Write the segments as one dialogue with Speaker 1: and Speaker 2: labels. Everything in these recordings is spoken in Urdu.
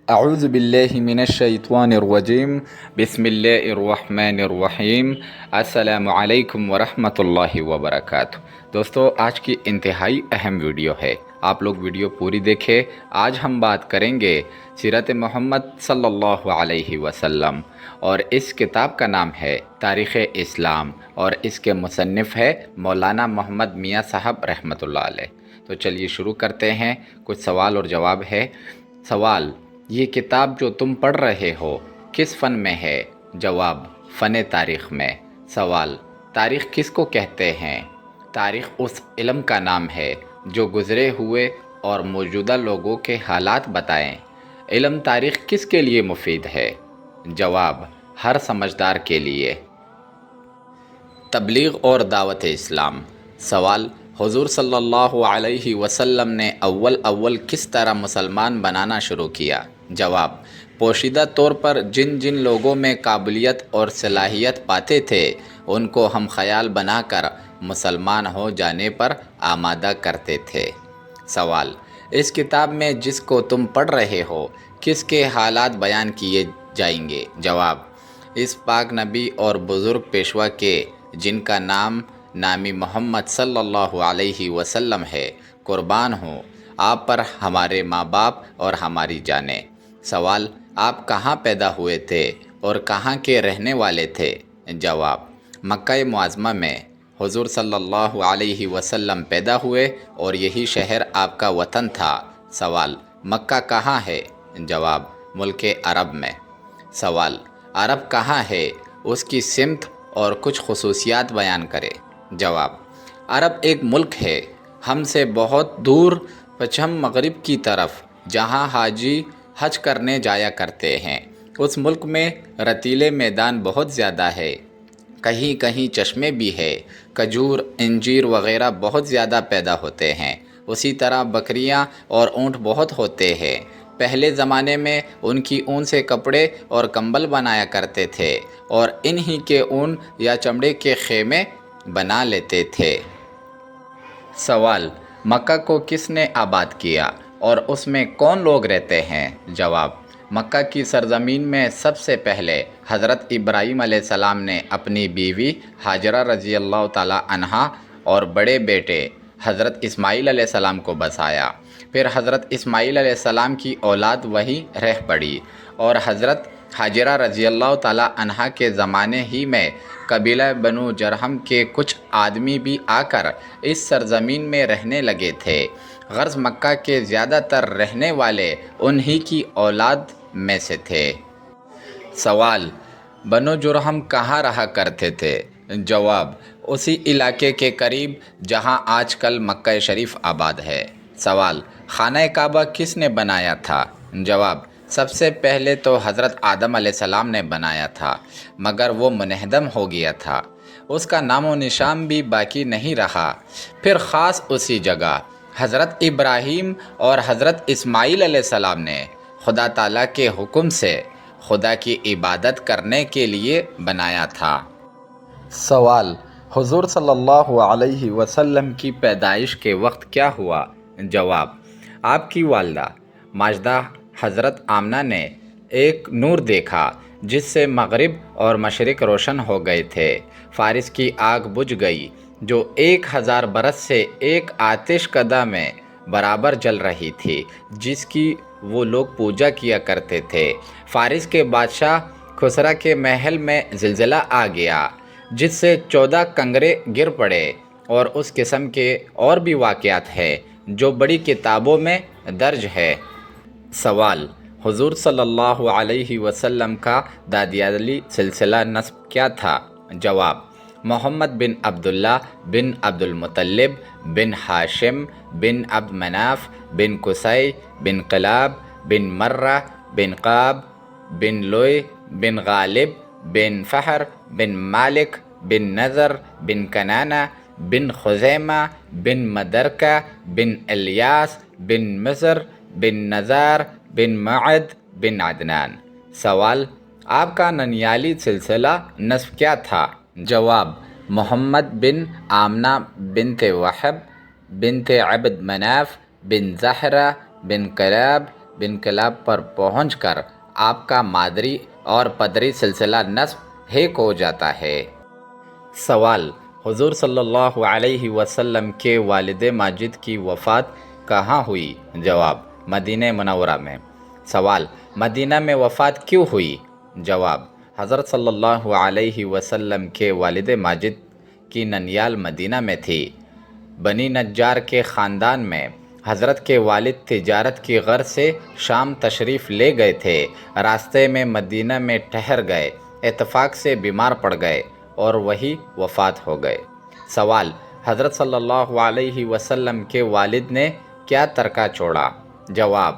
Speaker 1: اعوذ باللہ من الشیطان الرجیم بسم اللہ الرحمن الرحیم السلام علیکم ورحمۃ اللہ وبرکاتہ۔ دوستو، آج کی انتہائی اہم ویڈیو ہے، آپ لوگ ویڈیو پوری دیکھیں۔ آج ہم بات کریں گے سیرت محمد صلی اللہ علیہ وسلم، اور اس کتاب کا نام ہے تاریخ اسلام، اور اس کے مصنف ہے مولانا محمد میاں صاحب رحمۃ اللہ علیہ۔ تو چلیے شروع کرتے ہیں، کچھ سوال اور جواب ہے۔ سوال: یہ کتاب جو تم پڑھ رہے ہو کس فن میں ہے؟ جواب: فن تاریخ میں۔ سوال: تاریخ کس کو کہتے ہیں؟ تاریخ اس علم کا نام ہے جو گزرے ہوئے اور موجودہ لوگوں کے حالات بتائیں۔ علم تاریخ کس کے لیے مفید ہے؟ جواب: ہر سمجھدار کے لیے۔ تبلیغ اور دعوت اسلام۔ سوال: حضور صلی اللہ علیہ وسلم نے اول کس طرح مسلمان بنانا شروع کیا؟ جواب: پوشیدہ طور پر جن جن لوگوں میں قابلیت اور صلاحیت پاتے تھے ان کو ہم خیال بنا کر مسلمان ہو جانے پر آمادہ کرتے تھے۔ سوال: اس کتاب میں جس کو تم پڑھ رہے ہو کس کے حالات بیان کیے جائیں گے؟ جواب: اس پاک نبی اور بزرگ پیشوا کے، جن کا نامی محمد صلی اللہ علیہ وسلم ہے۔ قربان ہوں آپ پر ہمارے ماں باپ اور ہماری جانیں۔ سوال: آپ کہاں پیدا ہوئے تھے اور کہاں کے رہنے والے تھے؟ جواب: مکہ معظمہ میں حضور صلی اللہ علیہ وسلم پیدا ہوئے اور یہی شہر آپ کا وطن تھا۔ سوال: مکہ کہاں ہے؟ جواب: ملک عرب میں۔ سوال: عرب کہاں ہے؟ اس کی سمت اور کچھ خصوصیات بیان کرے۔ جواب: عرب ایک ملک ہے ہم سے بہت دور پچھم مغرب کی طرف، جہاں حاجی حج کرنے جایا کرتے ہیں۔ اس ملک میں رتیلے میدان بہت زیادہ ہے، کہیں کہیں چشمے بھی ہے، کھجور، انجیر وغیرہ بہت زیادہ پیدا ہوتے ہیں۔ اسی طرح بکریاں اور اونٹ بہت ہوتے ہیں۔ پہلے زمانے میں ان کی اون سے کپڑے اور کمبل بنایا کرتے تھے، اور انہی کے اون یا چمڑے کے خیمے بنا لیتے تھے۔ سوال: مکہ کو کس نے آباد کیا اور اس میں کون لوگ رہتے ہیں؟ جواب: مکہ کی سرزمین میں سب سے پہلے حضرت ابراہیم علیہ السلام نے اپنی بیوی ہاجرہ رضی اللہ تعالی عنہا اور بڑے بیٹے حضرت اسماعیل علیہ السلام کو بسایا۔ پھر حضرت اسماعیل علیہ السلام کی اولاد وہیں رہ پڑی، اور حضرت ہاجرہ رضی اللہ تعالی عنہا کے زمانے ہی میں قبیلہ بنو جرہم کے کچھ آدمی بھی آ کر اس سرزمین میں رہنے لگے تھے۔ غرض مکہ کے زیادہ تر رہنے والے انہی کی اولاد میں سے تھے۔ سوال: بنو جرہم کہاں رہا کرتے تھے؟ جواب: اسی علاقے کے قریب جہاں آج کل مکہ شریف آباد ہے۔ سوال: خانہ کعبہ کس نے بنایا تھا؟ جواب: سب سے پہلے تو حضرت آدم علیہ السلام نے بنایا تھا، مگر وہ منہدم ہو گیا تھا، اس کا نام و نشان بھی باقی نہیں رہا۔ پھر خاص اسی جگہ حضرت ابراہیم اور حضرت اسماعیل علیہ السلام نے خدا تعالیٰ کے حکم سے خدا کی عبادت کرنے کے لیے بنایا تھا۔ سوال: حضور صلی اللہ علیہ وسلم کی پیدائش کے وقت کیا ہوا؟ جواب: آپ کی والدہ ماجدہ حضرت آمنہ نے ایک نور دیکھا جس سے مغرب اور مشرق روشن ہو گئے تھے۔ فارس کی آگ بجھ گئی جو 1000 برس سے ایک آتش کدہ میں برابر جل رہی تھی، جس کی وہ لوگ پوجا کیا کرتے تھے۔ فارس کے بادشاہ کھسرا کے محل میں زلزلہ آ گیا جس سے 14 کنگرے گر پڑے، اور اس قسم کے اور بھی واقعات ہیں جو بڑی کتابوں میں درج ہے۔ سوال: حضور صلی اللہ علیہ وسلم کا دادیالی سلسلہ نسب کیا تھا؟ جواب: محمد بن عبداللہ بن عبد المطلب بن ہاشم بن عبد مناف بن قصی بن کلاب بن مرہ بن قاب بن لوئی بن غالب بن فہر بن مالک بن نضر بن کنانہ بن خزیمہ بن مدرکہ بن الیاس بن مصر بن نزار بن معد بن عدنان۔ سوال: آپ کا ننیالی سلسلہ نسب کیا تھا؟ جواب: محمد بن آمنہ بنت وہب بنت عبد مناف بن زہرہ بن کلاب انقلاب پر پہنچ کر آپ کا مادری اور پدری سلسلہ نصب ایک ہو جاتا ہے۔ سوال: حضور صلی اللہ علیہ وسلم کے والد ماجد کی وفات کہاں ہوئی؟ جواب: مدینہ منورہ میں۔ سوال: مدینہ میں وفات کیوں ہوئی؟ جواب: حضرت صلی اللہ علیہ وسلم کے والد ماجد کی ننیال مدینہ میں تھی۔ بنی نجار کے خاندان میں حضرت کے والد تجارت کی غرض سے شام تشریف لے گئے تھے۔ راستے میں مدینہ میں ٹھہر گئے، اتفاق سے بیمار پڑ گئے اور وہی وفات ہو گئے۔ سوال: حضرت صلی اللہ علیہ وسلم کے والد نے کیا ترکہ چھوڑا؟ جواب: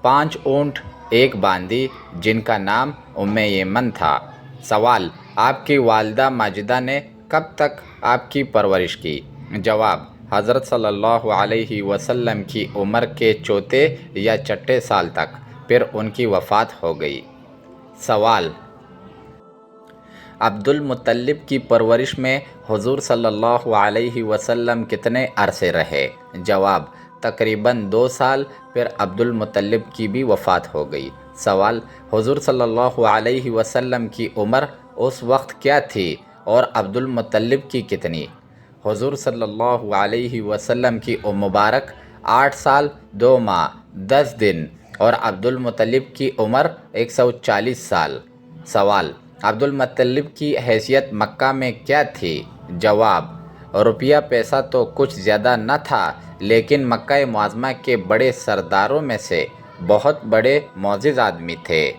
Speaker 1: 5 اونٹ، 1 باندی، جن کا نام ام ایمن تھا۔ سوال: آپ کی والدہ ماجدہ نے کب تک آپ کی پرورش کی؟ جواب: حضرت صلی اللہ علیہ وسلم کی عمر کے چوتھے یا چھٹے سال تک، پھر ان کی وفات ہو گئی۔ سوال: عبد المطلب کی پرورش میں حضور صلی اللہ علیہ وسلم کتنے عرصے رہے؟ جواب: تقریباً 2 سال، پھر عبد المطلب کی بھی وفات ہو گئی۔ سوال: حضور صلی اللہ علیہ وسلم کی عمر اس وقت کیا تھی اور عبد المطلب کی کتنی؟ حضور صلی اللہ علیہ وسلم کی مبارک 8 سال 2 ماہ 10 دن اور عبد المطلب کی عمر 140 سال۔ سوال: عبد المطلب کی حیثیت مکہ میں کیا تھی؟ جواب: روپیہ پیسہ تو کچھ زیادہ نہ تھا، لیکن مکہ معظمہ کے بڑے سرداروں میں سے بہت بڑے معزز آدمی تھے۔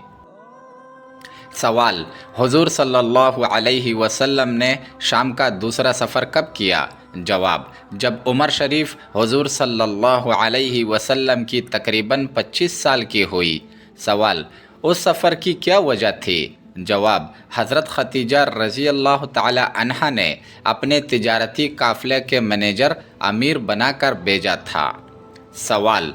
Speaker 1: سوال: حضور صلی اللہ علیہ وسلم نے شام کا دوسرا سفر کب کیا؟ جواب: جب عمر شریف حضور صلی اللہ علیہ وسلم کی تقریباً 25 سال کی ہوئی۔ سوال: اس سفر کی کیا وجہ تھی؟ جواب: حضرت ختیجہ رضی اللہ تعالی عنہا نے اپنے تجارتی قافلے کے منیجر امیر بنا کر بھیجا تھا۔ سوال: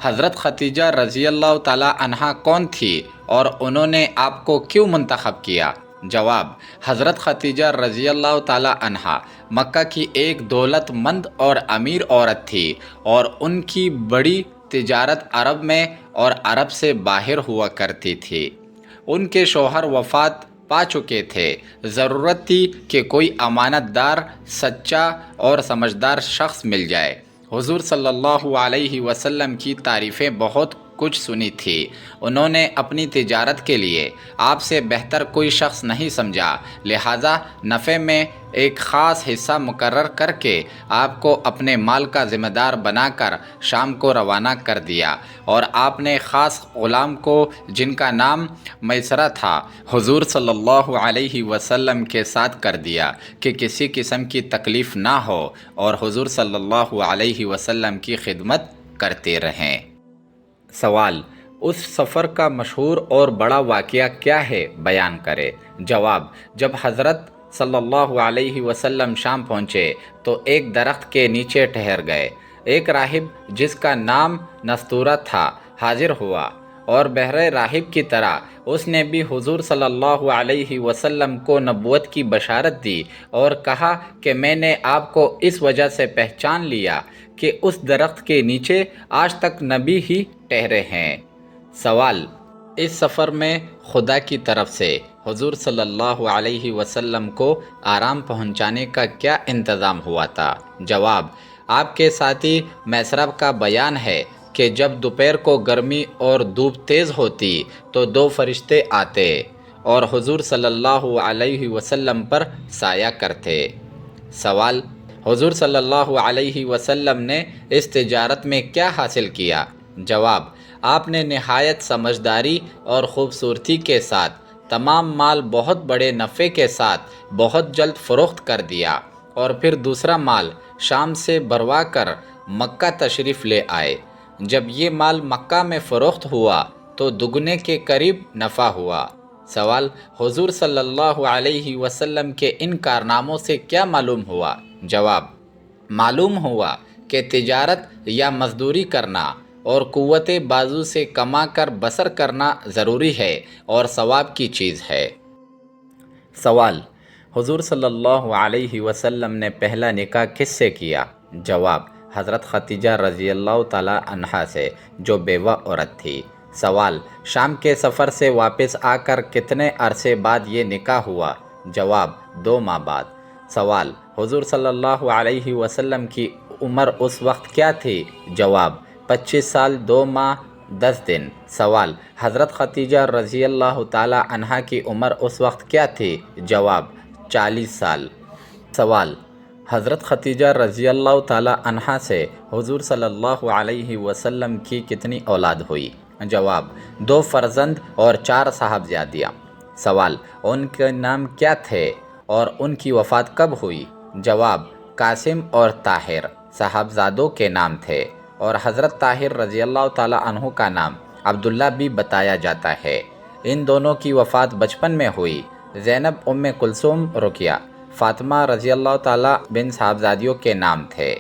Speaker 1: حضرت ختیجہ رضی اللہ تعالی عنہا کون تھی اور انہوں نے آپ کو کیوں منتخب کیا؟ جواب: حضرت ختیجہ رضی اللہ تعالی عنہا مکہ کی ایک دولت مند اور امیر عورت تھی اور ان کی بڑی تجارت عرب میں اور عرب سے باہر ہوا کرتی تھی۔ ان کے شوہر وفات پا چکے تھے۔ ضرورت تھی کہ کوئی امانت دار، سچا اور سمجھدار شخص مل جائے۔ حضور صلی اللہ علیہ وسلم کی تعریفیں بہت کچھ سنی تھی۔ انہوں نے اپنی تجارت کے لیے آپ سے بہتر کوئی شخص نہیں سمجھا، لہٰذا نفع میں ایک خاص حصہ مقرر کر کے آپ کو اپنے مال کا ذمہ دار بنا کر شام کو روانہ کر دیا، اور آپ نے خاص غلام کو، جن کا نام میسرہ تھا، حضور صلی اللہ علیہ وسلم کے ساتھ کر دیا کہ کسی قسم کی تکلیف نہ ہو اور حضور صلی اللہ علیہ وسلم کی خدمت کرتے رہیں۔ سوال: اس سفر کا مشہور اور بڑا واقعہ کیا ہے، بیان کرے۔ جواب: جب حضرت صلی اللہ علیہ وسلم شام پہنچے تو ایک درخت کے نیچے ٹھہر گئے۔ ایک راہب جس کا نام نستورہ تھا حاضر ہوا اور بہر راہب کی طرح اس نے بھی حضور صلی اللہ علیہ وسلم کو نبوت کی بشارت دی اور کہا کہ میں نے آپ کو اس وجہ سے پہچان لیا کہ اس درخت کے نیچے آج تک نبی ہی ٹھہرے ہیں۔ سوال: اس سفر میں خدا کی طرف سے حضور صلی اللہ علیہ وسلم کو آرام پہنچانے کا کیا انتظام ہوا تھا؟ جواب: آپ کے ساتھی میسرہ کا بیان ہے کہ جب دوپہر کو گرمی اور دھوپ تیز ہوتی تو 2 فرشتے آتے اور حضور صلی اللہ علیہ وسلم پر سایہ کرتے۔ سوال: حضور صلی اللہ علیہ وسلم نے اس تجارت میں کیا حاصل کیا؟ جواب: آپ نے نہایت سمجھداری اور خوبصورتی کے ساتھ تمام مال بہت بڑے نفع کے ساتھ بہت جلد فروخت کر دیا اور پھر دوسرا مال شام سے بھروا کر مکہ تشریف لے آئے۔ جب یہ مال مکہ میں فروخت ہوا تو دگنے کے قریب نفع ہوا۔ سوال: حضور صلی اللہ علیہ وسلم کے ان کارناموں سے کیا معلوم ہوا؟ جواب: معلوم ہوا کہ تجارت یا مزدوری کرنا اور قوت بازو سے کما کر بسر کرنا ضروری ہے اور ثواب کی چیز ہے۔ سوال: حضور صلی اللہ علیہ وسلم نے پہلا نکاح کس سے کیا؟ جواب: حضرت ختیجہ رضی اللہ تعالی عنہا سے جو بیوہ عورت تھی۔ سوال، شام کے سفر سے واپس آ کر کتنے عرصے بعد یہ نکاح ہوا؟ جواب، 2 ماہ بعد۔ سوال، حضور صلی اللہ علیہ وسلم کی عمر اس وقت کیا تھی؟ جواب، 25 سال 2 ماہ 10 دن۔ سوال، حضرت ختیجہ رضی اللہ تعالی عنہا کی عمر اس وقت کیا تھی؟ جواب، 40 سال۔ سوال، حضرت ختیجہ رضی اللہ تعالی عنہا سے حضور صلی اللہ علیہ وسلم کی کتنی اولاد ہوئی؟ جواب، 2 فرزند اور 4 صاحبزادیاں۔ سوال، ان کے نام کیا تھے اور ان کی وفات کب ہوئی؟ جواب، قاسم اور طاہر صاحبزادوں کے نام تھے، اور حضرت طاہر رضی اللہ تعالی عنہ کا نام عبداللہ بھی بتایا جاتا ہے۔ ان دونوں کی وفات بچپن میں ہوئی۔ زینب، ام کلثوم، رقیہ، فاطمہ رضی اللہ تعالی بن صاحبزادیوں کے نام تھے۔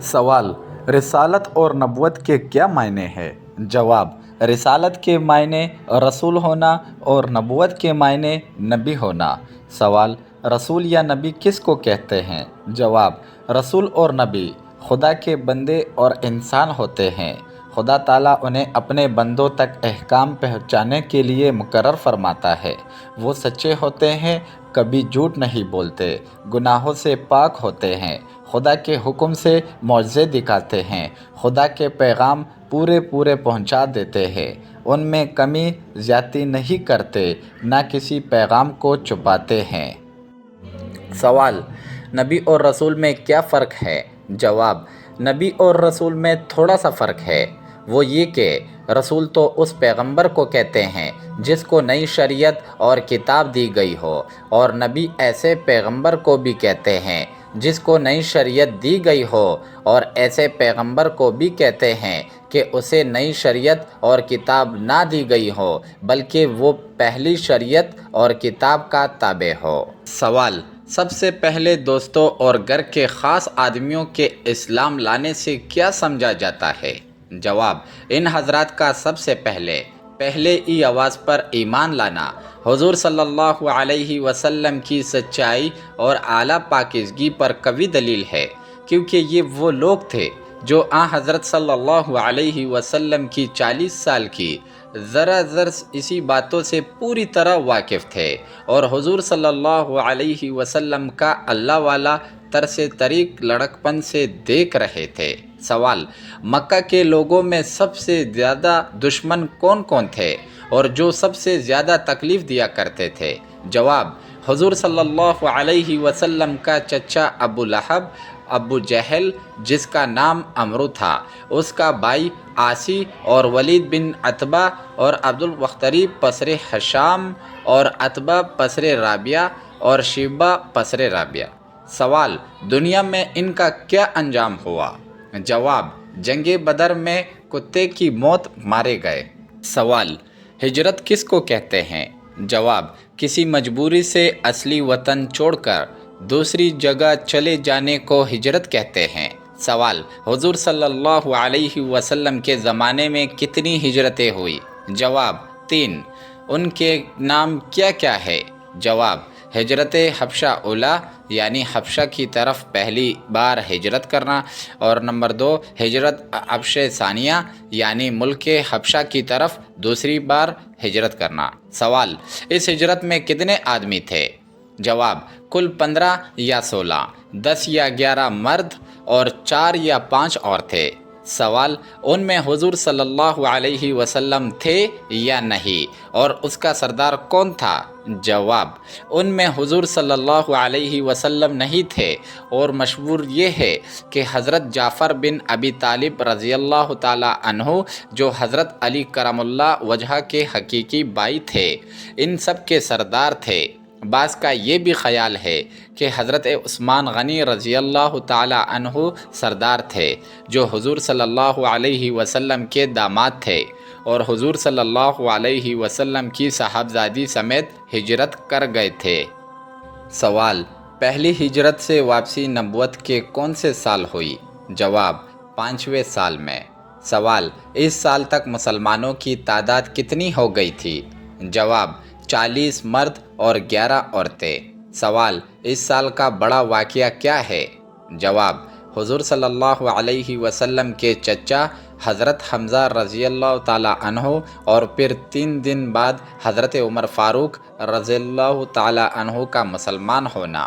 Speaker 1: سوال، رسالت اور نبوت کے کیا معنی ہیں؟ جواب، رسالت کے معنی رسول ہونا اور نبوت کے معنی نبی ہونا۔ سوال، رسول یا نبی کس کو کہتے ہیں؟ جواب، رسول اور نبی خدا کے بندے اور انسان ہوتے ہیں۔ خدا تعالیٰ انہیں اپنے بندوں تک احکام پہنچانے کے لیے مقرر فرماتا ہے۔ وہ سچے ہوتے ہیں، کبھی جھوٹ نہیں بولتے، گناہوں سے پاک ہوتے ہیں، خدا کے حکم سے معجزے دکھاتے ہیں، خدا کے پیغام پورے پہنچا دیتے ہیں، ان میں کمی زیادتی نہیں کرتے، نہ کسی پیغام کو چھپاتے ہیں۔ سوال، نبی اور رسول میں کیا فرق ہے؟ جواب، نبی اور رسول میں تھوڑا سا فرق ہے۔ وہ یہ کہ رسول تو اس پیغمبر کو کہتے ہیں جس کو نئی شریعت اور کتاب دی گئی ہو، اور نبی ایسے پیغمبر کو بھی کہتے ہیں جس کو نئی شریعت دی گئی ہو، اور ایسے پیغمبر کو بھی کہتے ہیں کہ اسے نئی شریعت اور کتاب نہ دی گئی ہو، بلکہ وہ پہلی شریعت اور کتاب کا تابع ہو۔ سوال، سب سے پہلے دوستوں اور گھر کے خاص آدمیوں کے اسلام لانے سے کیا سمجھا جاتا ہے؟ جواب، ان حضرات کا سب سے پہلے ہی آواز پر ایمان لانا حضور صلی اللہ علیہ وسلم کی سچائی اور اعلیٰ پاکیزگی پر قوی دلیل ہے، کیونکہ یہ وہ لوگ تھے جو حضرت صلی اللہ علیہ وسلم کی 40 سال کی ذرا اسی باتوں سے پوری طرح واقف تھے، اور حضور صلی اللہ علیہ وسلم کا اللہ والا طرز طریق لڑکپن سے دیکھ رہے تھے۔ سوال، مکہ کے لوگوں میں سب سے زیادہ دشمن کون تھے اور جو سب سے زیادہ تکلیف دیا کرتے تھے؟ جواب، حضور صلی اللہ علیہ وسلم کا چچا ابو لہب، ابو جہل جس کا نام عمرو تھا، اس کا بھائی عاصی اور ولید بن عتبہ اور عبد البختری پسر ہشام اور عتبہ پسر رابعہ اور شیبہ پسر رابعہ۔ سوال، دنیا میں ان کا کیا انجام ہوا؟ جواب، جنگ بدر میں کتے کی موت مارے گئے۔ سوال، ہجرت کس کو کہتے ہیں؟ جواب، کسی مجبوری سے اصلی وطن چھوڑ کر دوسری جگہ چلے جانے کو ہجرت کہتے ہیں۔ سوال، حضور صلی اللہ علیہ وسلم کے زمانے میں کتنی ہجرتیں ہوئی؟ جواب، 3۔ ان کے نام کیا کیا ہے؟ جواب، ہجرت حبشہ اولیٰ یعنی حبشہ کی طرف پہلی بار ہجرت کرنا، اور نمبر 2 ہجرت حبشہ ثانیہ یعنی ملک حبشہ کی طرف دوسری بار ہجرت کرنا۔ سوال، اس ہجرت میں کتنے آدمی تھے؟ جواب، کل 15 یا 16، 10 یا 11 مرد اور 4 یا 5 عورتیں۔ سوال، ان میں حضور صلی اللہ علیہ وسلم تھے یا نہیں، اور اس کا سردار کون تھا؟ جواب، ان میں حضور صلی اللہ علیہ وسلم نہیں تھے، اور مشہور یہ ہے کہ حضرت جعفر بن ابی طالب رضی اللہ تعالی عنہ جو حضرت علی کرم اللہ وجہہ کے حقیقی بھائی تھے، ان سب کے سردار تھے۔ بعض کا یہ بھی خیال ہے کہ حضرت عثمان غنی رضی اللہ تعالی عنہ سردار تھے، جو حضور صلی اللہ علیہ وسلم کے داماد تھے، اور حضور صلی اللہ علیہ وسلم کی صاحبزادی سمیت ہجرت کر گئے تھے۔ سوال، پہلی ہجرت سے واپسی نبوت کے کون سے سال ہوئی؟ جواب، 5ویں سال میں۔ سوال، اس سال تک مسلمانوں کی تعداد کتنی ہو گئی تھی؟ جواب، 40 مرد اور 11 عورتیں۔ سوال، اس سال کا بڑا واقعہ کیا ہے؟ جواب، حضور صلی اللہ علیہ وسلم کے چچا حضرت حمزہ رضی اللہ تعالی عنہ اور پھر 3 دن بعد حضرت عمر فاروق رضی اللہ تعالی عنہ کا مسلمان ہونا۔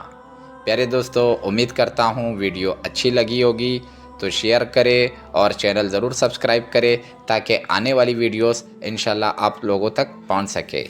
Speaker 1: پیارے دوستو، امید کرتا ہوں ویڈیو اچھی لگی ہوگی، تو شیئر کرے اور چینل ضرور سبسکرائب کرے تاکہ آنے والی ویڈیوز انشاءاللہ آپ لوگوں تک پہنچ سکے۔